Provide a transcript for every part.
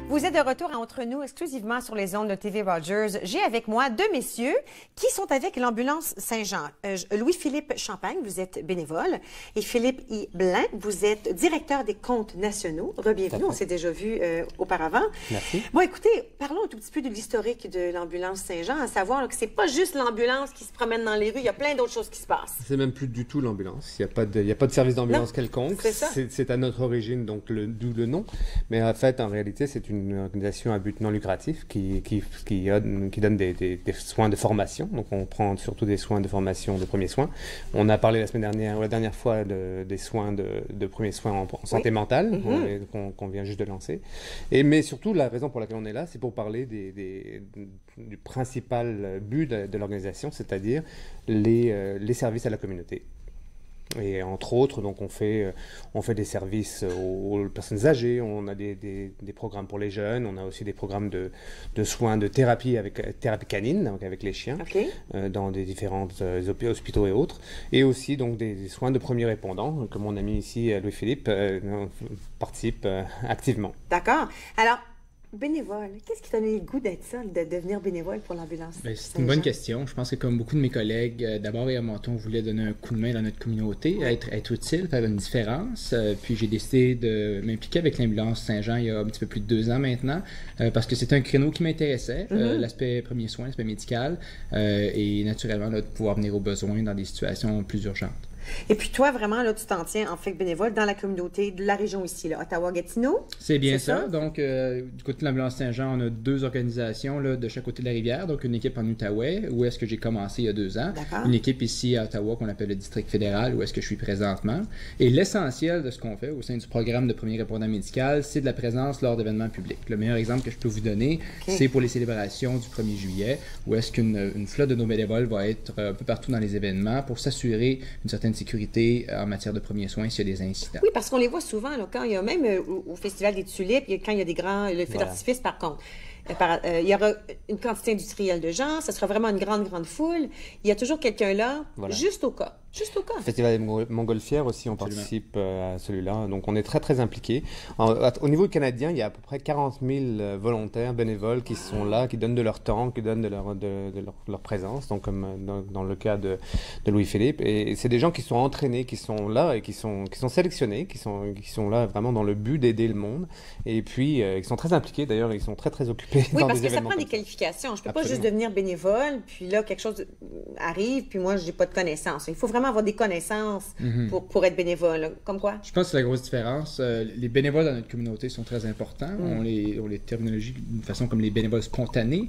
Vous êtes de retour Entre nous, exclusivement sur les ondes de TV Rogers. J'ai avec moi deux messieurs qui sont avec l'ambulance Saint-Jean. Louis-Philippe Champagne, vous êtes bénévole, et Philippe I. Blin, vous êtes directeur des comptes nationaux. Bienvenue, on s'est déjà vu auparavant. Merci. Bon, écoutez, parlons un tout petit peu de l'historique de l'ambulance Saint-Jean, à savoir là, que c'est pas juste l'ambulance qui se promène dans les rues, il y a plein d'autres choses qui se passent. C'est même plus du tout l'ambulance. Il n'y a pas de service d'ambulance quelconque. C'est à notre origine, donc d'où le nom. Mais en fait, en réalité, c'est une organisation à but non lucratif qui donne des soins de formation. Donc, on prend surtout des soins de formation de premiers soins. On a parlé la dernière fois des soins de premiers soins en santé mentale qu'on vient juste de lancer. Mais surtout, la raison pour laquelle on est là, c'est pour parler du principal but de l'organisation, c'est-à-dire les services à la communauté. Et entre autres, donc on fait des services aux personnes âgées, on a des programmes pour les jeunes, on a aussi des programmes de soins de thérapie thérapie canine, donc avec les chiens, dans des différents hospitaux et autres, et aussi donc des soins de premiers répondants, que mon ami ici, Louis-Philippe, participe activement. D'accord. Alors, bénévole, qu'est-ce qui t'a donné le goût d'être ça, de devenir bénévole pour l'ambulance? C'est une bonne question. Je pense que comme beaucoup de mes collègues, d'abord et avant tout, on voulait donner un coup de main dans notre communauté, être utile, faire une différence. Puis j'ai décidé de m'impliquer avec l'ambulance Saint-Jean il y a un petit peu plus de 2 ans maintenant, parce que c'est un créneau qui m'intéressait, l'aspect premiers soins, l'aspect médical, et naturellement là, de pouvoir venir aux besoins dans des situations plus urgentes. Et puis toi, vraiment, là, tu t'en tiens en fait bénévole dans la communauté de la région ici, là, Ottawa-Gatineau? C'est bien ça. Donc, du côté de l'ambulance Saint-Jean, on a 2 organisations là, de chaque côté de la rivière. Donc, une équipe en Outaouais, où est-ce que j'ai commencé il y a 2 ans. Une équipe ici à Ottawa, qu'on appelle le district fédéral, où est-ce que je suis présentement. Et l'essentiel de ce qu'on fait au sein du programme de premier répondant médical, c'est de la présence lors d'événements publics. Le meilleur exemple que je peux vous donner, c'est pour les célébrations du 1er juillet, où est-ce qu'une flotte de nos bénévoles va être un peu partout dans les événements pour s'assurer une certaine sécurité en matière de premiers soins s'il y a des incidents. Oui, parce qu'on les voit souvent, là, quand il y a même au Festival des Tulipes, quand il y a des grands, le feu d'artifice par contre. Il y aura une quantité industrielle de gens, ce sera vraiment une grande foule. Il y a toujours quelqu'un là, juste au cas. Juste au cas. Le Festival des Montgolfières aussi, on participe à celui-là. Donc, on est très impliqués. Au niveau canadien, il y a à peu près 40 000 volontaires, bénévoles qui sont là, qui donnent de leur temps, qui donnent de leur présence, donc comme dans le cas de Louis-Philippe. Et c'est des gens qui sont entraînés, qui sont là et qui sont sélectionnés, qui sont là vraiment dans le but d'aider le monde. Et puis, ils sont très impliqués. D'ailleurs, ils sont très occupés dans des événements. Oui, parce que ça prend des ça. qualifications. Je ne peux pas juste devenir bénévole, puis là, quelque chose arrive, puis moi, je n'ai pas de connaissances. Il faut vraiment avoir des connaissances pour être bénévole. Comme quoi? Je pense que c'est la grosse différence. Les bénévoles dans notre communauté sont très importants. On les terminologie d'une façon comme les bénévoles spontanés.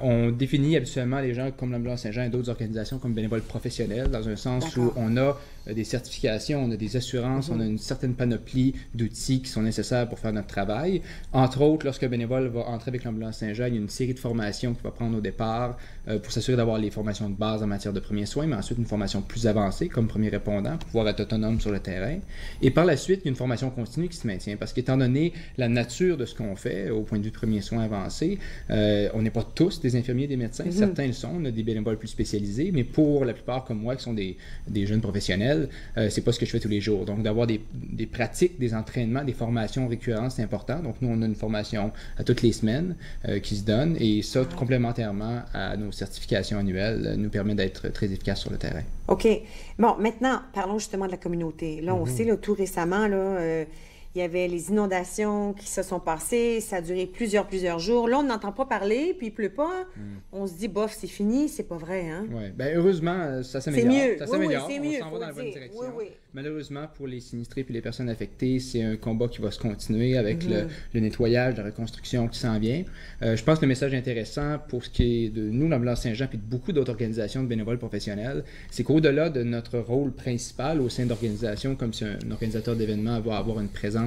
On définit habituellement les gens comme l'Ambulance Saint-Jean et d'autres organisations comme bénévoles professionnels, dans un sens où on a des certifications, on a des assurances, on a une certaine panoplie d'outils qui sont nécessaires pour faire notre travail. Entre autres, lorsqu'un bénévole va entrer avec l'Ambulance Saint-Jean, il y a une série de formations qu'il va prendre au départ pour s'assurer d'avoir les formations de base en matière de premiers soins, mais ensuite une formation plus avancée comme premier répondant pour pouvoir être autonome sur le terrain. Et par la suite, il y a une formation continue qui se maintient parce qu'étant donné la nature de ce qu'on fait au point de vue premiers soins avancés, on n'est pas tous des infirmiers, des médecins. Certains le sont, on a des bénévoles plus spécialisés, mais pour la plupart comme moi qui sont des jeunes professionnels, c'est pas ce que je fais tous les jours. Donc, d'avoir des pratiques, des entraînements, des formations récurrentes, c'est important. Donc, nous, on a une formation à toutes les semaines qui se donne et ça, complémentairement à nos certifications annuelles, nous permet d'être très efficaces sur le terrain. OK. Bon, maintenant, parlons justement de la communauté. Là, on sait, là, tout récemment, là, il y avait les inondations qui se sont passées, ça a duré plusieurs jours. Là, on n'entend pas parler, puis il pleut pas. On se dit, bof, c'est fini, c'est pas vrai, hein? Oui, bien heureusement, ça s'améliore. C'est mieux. Ça s'améliore, c'est mieux, on s'en va dans la bonne direction. Oui. Malheureusement, pour les sinistrés et les personnes affectées, c'est un combat qui va se continuer avec le nettoyage, la reconstruction qui s'en vient. Je pense que le message intéressant pour ce qui est de nous, l'Ambulance Saint-Jean, puis de beaucoup d'autres organisations de bénévoles professionnels, c'est qu'au-delà de notre rôle principal au sein d'organisations, comme si un organisateur d'événements va avoir une présence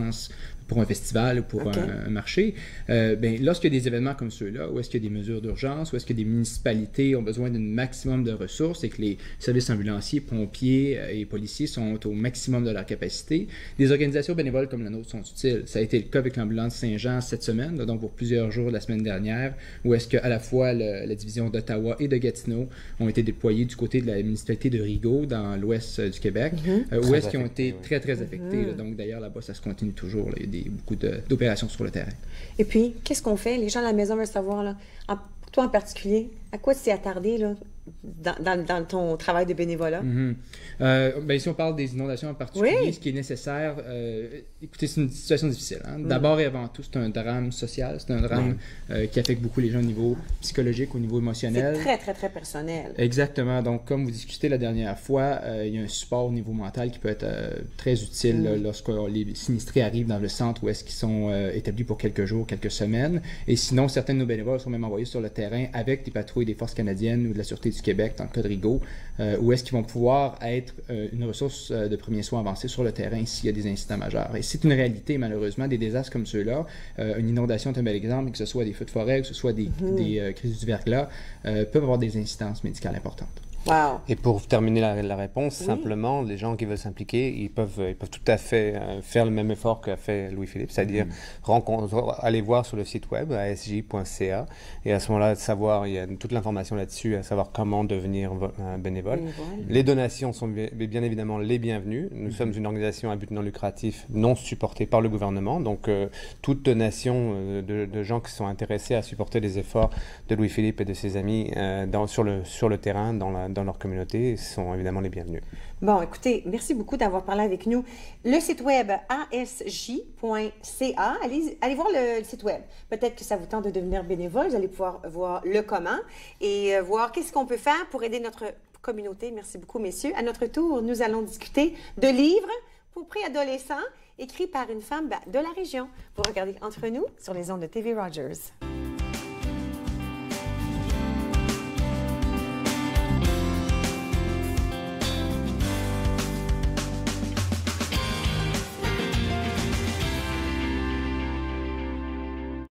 pour un festival ou pour un marché, lorsqu'il y a des événements comme ceux-là, où est-ce qu'il y a des mesures d'urgence, où est-ce que des municipalités ont besoin d'un maximum de ressources et que les services ambulanciers, pompiers et policiers sont au au maximum de leur capacité. Des organisations bénévoles comme la nôtre sont utiles. Ça a été le cas avec l'ambulance Saint-Jean cette semaine, donc pour plusieurs jours de la semaine dernière, où est-ce qu'à la fois la division d'Ottawa et de Gatineau ont été déployés du côté de la municipalité de Rigaud, dans l'ouest du Québec, où est-ce qu'ils ont été très, très affectés. Donc d'ailleurs, là-bas, ça se continue toujours. Là. Il y a beaucoup d'opérations sur le terrain. Et puis, qu'est-ce qu'on fait? Les gens à la maison veulent savoir, là, toi en particulier, à quoi tu t'es attardé là, dans ton travail de bénévolat? Ben, si on parle des inondations en particulier, ce qui est nécessaire, écoutez, c'est une situation difficile. Hein? D'abord et avant tout, c'est un drame social, c'est un drame qui affecte beaucoup les gens au niveau psychologique, au niveau émotionnel. C'est très, très, très personnel. Exactement. Donc, comme vous discutez la dernière fois, il y a un support au niveau mental qui peut être très utile lorsque les sinistrés arrivent dans le centre où est-ce qu'ils sont établis pour quelques jours, quelques semaines. Et sinon, certains de nos bénévoles sont même envoyés sur le terrain avec des patrouilles des forces canadiennes ou de la Sûreté du Québec, dans le cas de Rigaud, où est-ce qu'ils vont pouvoir être une ressource de premiers soins avancés sur le terrain s'il y a des incidents majeurs. Et c'est une réalité, malheureusement, des désastres comme ceux-là. Une inondation est un bel exemple, que ce soit des feux de forêt, que ce soit des crises du verglas, peuvent avoir des incidences médicales importantes. Wow. Et pour terminer la réponse, simplement, les gens qui veulent s'impliquer, ils peuvent tout à fait faire le même effort qu'a fait Louis-Philippe, c'est-à-dire aller voir sur le site web asj.ca et à ce moment-là, savoir, il y a toute l'information là-dessus, à savoir comment devenir bénévole. Les donations sont bien évidemment les bienvenues. Nous sommes une organisation à but non lucratif, non supportée par le gouvernement, donc toute donation de gens qui sont intéressés à supporter les efforts de Louis-Philippe et de ses amis sur le terrain, dans leur communauté, sont évidemment les bienvenus. Bon, écoutez, merci beaucoup d'avoir parlé avec nous. Le site web asj.ca, allez voir le site web. Peut-être que ça vous tente de devenir bénévole, vous allez pouvoir voir le comment et voir qu'est-ce qu'on peut faire pour aider notre communauté. Merci beaucoup, messieurs. À notre tour, nous allons discuter de livres pour préadolescents écrits par une femme de la région. Vous regardez Entre nous sur les ondes de TV Rogers.